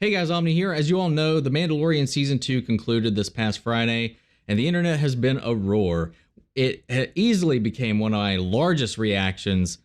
Hey guys, Omni here. As you all know, The Mandalorian Season 2 concluded this past Friday, and the internet has been a roar. It easily became one of my largest reactions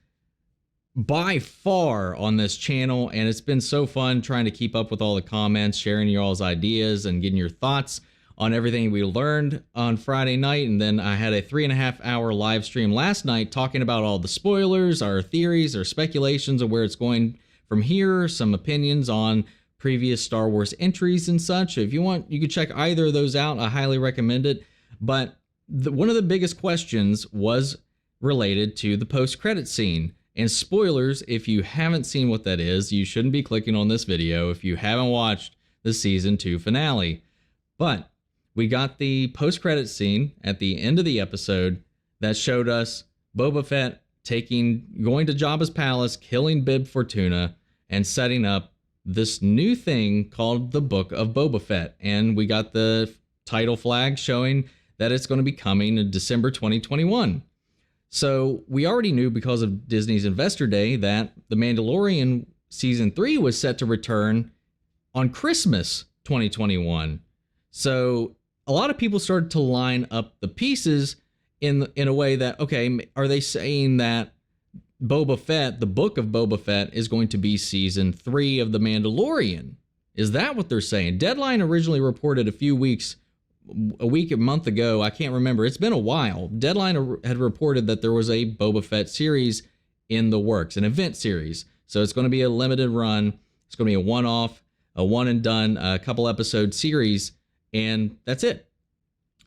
by far on this channel, and it's been so fun trying to keep up with all the comments, sharing your all's ideas, and getting your thoughts on everything we learned on Friday night. And then I had a 3.5-hour live stream last night talking about all the spoilers, our theories, our speculations of where it's going from here, some opinions on previous Star Wars entries and such. If you want, you can check either of those out. I highly recommend it. But one of the biggest questions was related to the post-credit scene. And spoilers, if you haven't seen what that is, you shouldn't be clicking on this video if you haven't watched the Season 2 finale. But we got the post-credit scene at the end of the episode that showed us Boba Fett going to Jabba's palace, killing Bib Fortuna, and setting up this new thing called the Book of Boba Fett. And we got the title flag showing that it's going to be coming in December 2021. So we already knew because of Disney's Investor Day that The Mandalorian Season 3 was set to return on Christmas 2021. So a lot of people started to line up the pieces in a way that, okay, are they saying that Boba Fett, the Book of Boba Fett, is going to be Season 3 of The Mandalorian? Is that what they're saying? Deadline originally reported a month ago, I can't remember. It's been a while. Deadline had reported that there was a Boba Fett series in the works, an event series. So it's going to be a limited run. It's going to be a one-off, a one and done, a couple episode series, and that's it.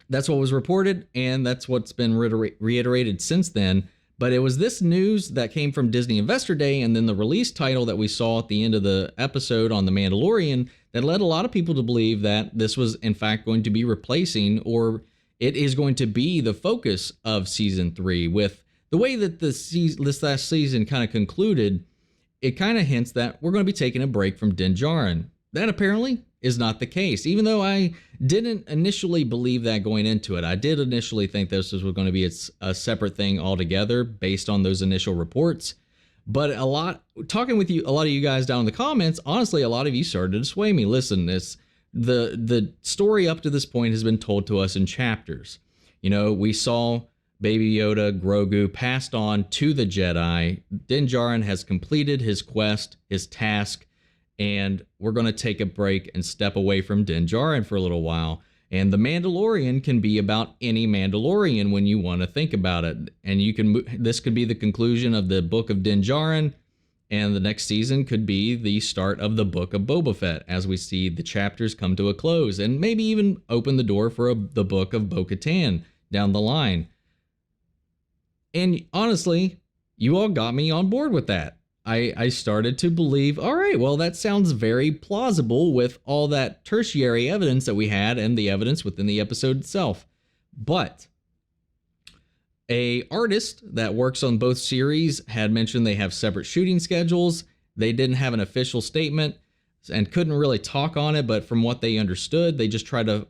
That's what was reported, and that's what's been reiterated since then. But it was this news that came from Disney Investor Day and then the release title that we saw at the end of the episode on The Mandalorian that led a lot of people to believe that this was in fact going to be replacing, or it is going to be the focus of Season 3. With the way that this last season kind of concluded, it kind of hints that we're going to be taking a break from Din Djarin. That apparently is not the case, even though I didn't initially believe that going into it. I did initially think this was going to be a separate thing altogether based on those initial reports. But talking with you, a lot of you guys down in the comments, honestly, a lot of you started to sway me. Listen, the story up to this point has been told to us in chapters. You know, we saw Baby Yoda, Grogu passed on to the Jedi. Din Djarin has completed his quest, his task, and we're going to take a break and step away from Din Djarin for a little while. And The Mandalorian can be about any Mandalorian when you want to think about it. And this could be the conclusion of the Book of Din Djarin, and the next season could be the start of the Book of Boba Fett as we see the chapters come to a close, and maybe even open the door for the Book of Bo-Katan down the line. And honestly, you all got me on board with that. I started to believe, all right, well, that sounds very plausible with all that tertiary evidence that we had and the evidence within the episode itself. But an artist that works on both series had mentioned they have separate shooting schedules. They didn't have an official statement and couldn't really talk on it, but from what they understood, they just tried to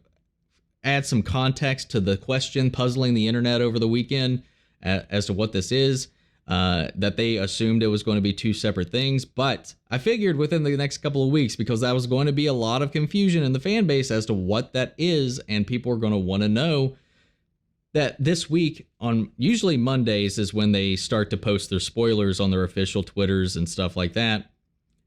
add some context to the question puzzling the internet over the weekend as to what this is. That they assumed it was going to be two separate things, but I figured within the next couple of weeks, because that was going to be a lot of confusion in the fan base as to what that is, and people are going to want to know, that this week on usually Mondays is when they start to post their spoilers on their official Twitters and stuff like that.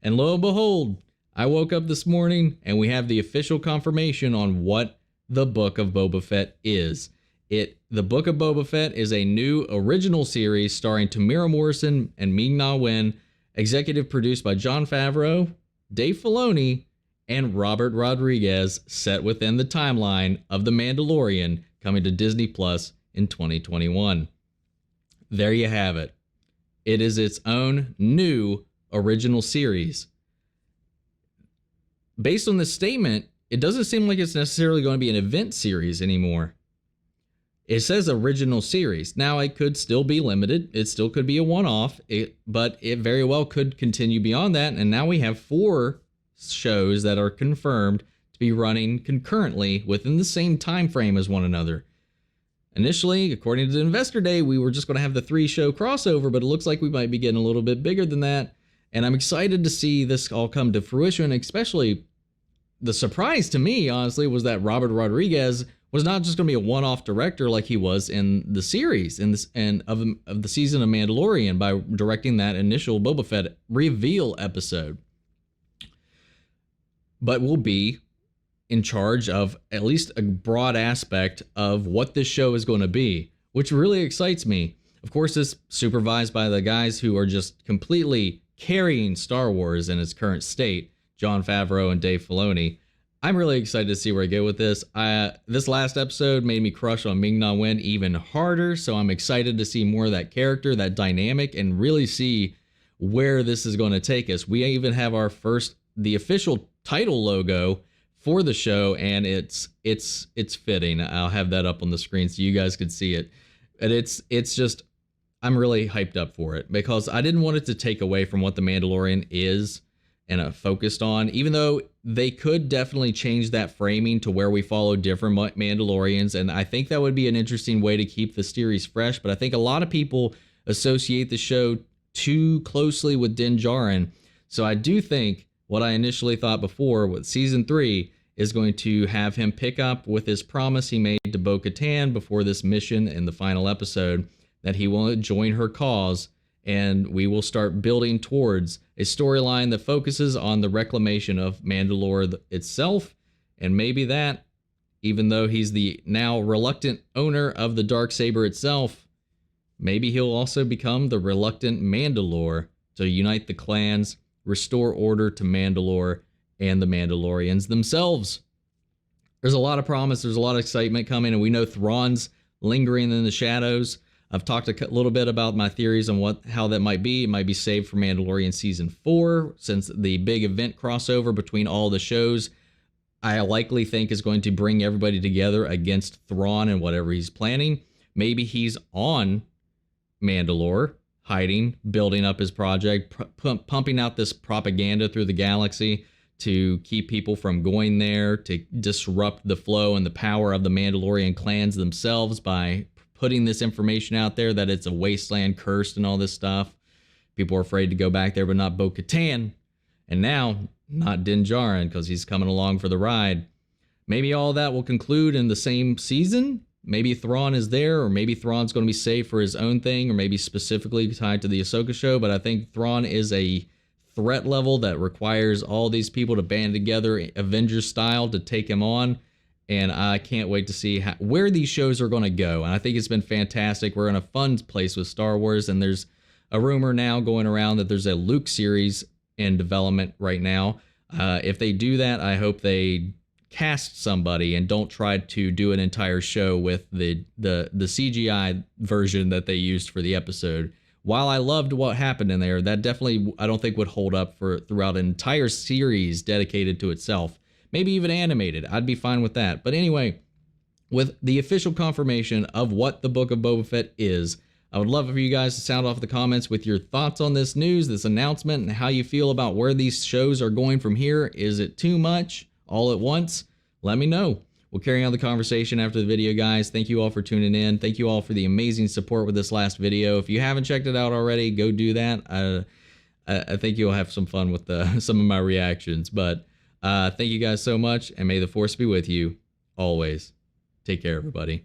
And lo and behold, I woke up this morning and we have the official confirmation on what the Book of Boba Fett is. The Book of Boba Fett is a new original series starring Tamira Morrison and Ming-Na Wen, executive produced by Jon Favreau, Dave Filoni, and Robert Rodriguez, set within the timeline of The Mandalorian, coming to Disney Plus in 2021. There you have it. It is its own new original series. Based on this statement, it doesn't seem like it's necessarily going to be an event series anymore. It says original series. Now, it could still be limited. It still could be a one-off, but it very well could continue beyond that. And now we have 4 shows that are confirmed to be running concurrently within the same time frame as one another. Initially, according to the Investor Day, we were just going to have the 3-show crossover, but it looks like we might be getting a little bit bigger than that. And I'm excited to see this all come to fruition, especially the surprise to me, honestly, was that Robert Rodriguez was not just going to be a one-off director like he was in the series and of the season of Mandalorian by directing that initial Boba Fett reveal episode, but will be in charge of at least a broad aspect of what this show is going to be, which really excites me. Of course, it's supervised by the guys who are just completely carrying Star Wars in its current state, Jon Favreau and Dave Filoni. I'm really excited to see where I go with this. This last episode made me crush on Ming-Na Wen even harder, so I'm excited to see more of that character, that dynamic, and really see where this is going to take us. We even have the official title logo for the show, and it's fitting. I'll have that up on the screen so you guys can see it. And it's just, I'm really hyped up for it because I didn't want it to take away from what The Mandalorian is and focused on, even though they could definitely change that framing to where we follow different Mandalorians. And I think that would be an interesting way to keep the series fresh. But I think a lot of people associate the show too closely with Din Djarin. So I do think what I initially thought before with season 3 is going to have him pick up with his promise he made to Bo-Katan before this mission in the final episode, that he will join her cause, and we will start building towards a storyline that focuses on the reclamation of Mandalore itself. And maybe that, even though he's the now reluctant owner of the Darksaber itself, maybe he'll also become the reluctant Mandalore to unite the clans, restore order to Mandalore and the Mandalorians themselves. There's a lot of promise, there's a lot of excitement coming, and we know Thrawn's lingering in the shadows. I've talked a little bit about my theories on how that might be. It might be saved for Mandalorian Season 4, since the big event crossover between all the shows, I likely think is going to bring everybody together against Thrawn and whatever he's planning. Maybe he's on Mandalore, hiding, building up his project, pumping out this propaganda through the galaxy to keep people from going there, to disrupt the flow and the power of the Mandalorian clans themselves by putting this information out there that it's a wasteland, cursed, and all this stuff. People are afraid to go back there, but not Bo-Katan. And now, not Din Djarin, because he's coming along for the ride. Maybe all that will conclude in the same season. Maybe Thrawn is there, or maybe Thrawn's going to be saved for his own thing, or maybe specifically tied to the Ahsoka show. But I think Thrawn is a threat level that requires all these people to band together, Avengers style, to take him on. And I can't wait to see where these shows are going to go. And I think it's been fantastic. We're in a fun place with Star Wars. And there's a rumor now going around that there's a Luke series in development right now. If they do that, I hope they cast somebody and don't try to do an entire show with the CGI version that they used for the episode. While I loved what happened in there, that definitely, I don't think would hold up for throughout an entire series dedicated to itself. Maybe even animated. I'd be fine with that. But anyway, with the official confirmation of what the Book of Boba Fett is, I would love for you guys to sound off the comments with your thoughts on this news, this announcement, and how you feel about where these shows are going from here. Is it too much all at once? Let me know. We'll carry on the conversation after the video, guys. Thank you all for tuning in. Thank you all for the amazing support with this last video. If you haven't checked it out already, go do that. I think you'll have some fun with some of my reactions. But thank you guys so much, and may the Force be with you always. Take care, everybody.